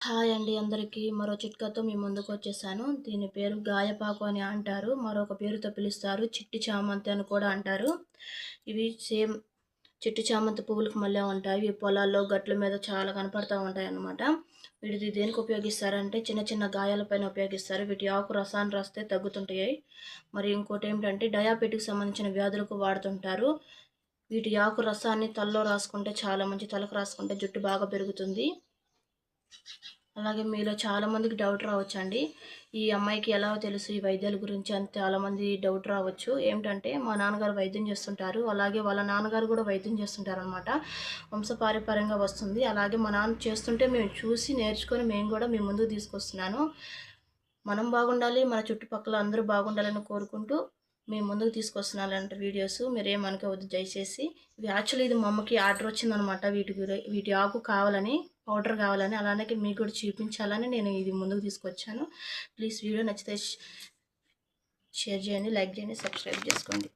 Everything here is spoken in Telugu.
హాయ్ అండి అందరికీ. మరో చిట్కాతో మీ ముందుకొచ్చేసాను. దీని పేరు గాయపాకు అని అంటారు. మరొక పేరుతో పిలుస్తారు. చిట్టి చామంతి అని కూడా అంటారు. ఇవి సేమ్ చిట్టి చామంతి పువ్వులకు మళ్ళీ ఉంటాయి. ఇవి పొలాల్లో, గట్ల మీద చాలా కనపడతా ఉంటాయన్నమాట. వీటిది దేనికి ఉపయోగిస్తారంటే చిన్న చిన్న గాయాలపైన ఉపయోగిస్తారు. వీటి ఆకు రసాన్ని రాస్తే తగ్గుతుంటాయి. మరి ఇంకోటి ఏమిటంటే డయాబెటిక్ సంబంధించిన వ్యాధులకు వాడుతుంటారు. వీటి ఆకు రసాన్ని తలలో రాసుకుంటే చాలా మంచి. తలకు రాసుకుంటే జుట్టు బాగా పెరుగుతుంది. అలాగే మీలో చాలామందికి డౌట్ రావచ్చండి. ఈ అమ్మాయికి ఎలా తెలుసు ఈ వైద్యాల గురించి అని చాలామంది డౌట్ రావచ్చు. ఏమిటంటే మా నాన్నగారు వైద్యం చేస్తుంటారు. అలాగే వాళ్ళ నాన్నగారు కూడా వైద్యం చేస్తుంటారనమాట. వంశపారంపర్యంగా వస్తుంది. అలాగే మా నాన్న చేస్తుంటే మేము చూసి నేర్చుకొని మేము కూడా మీ ముందుకు తీసుకొస్తున్నాను. మనం బాగుండాలి, మన చుట్టుపక్కల అందరూ బాగుండాలని కోరుకుంటూ మీ ముందుకు తీసుకొస్తున్నాను అలాంటి వీడియోస్. మీరేమనుకోవద్దు దయచేసి. ఇది మా అమ్మకి ఆర్డర్ వచ్చిందనమాట. వీటి ఆకు కావాలని, పౌడర్ కావాలని, అలానే మీకు కూడా చూపించాలని నేను ఇది ముందుకు తీసుకొచ్చాను. ప్లీజ్ వీడియో నచ్చితే షేర్ చేయండి, లైక్ చేయండి, సబ్స్క్రైబ్ చేసుకోండి.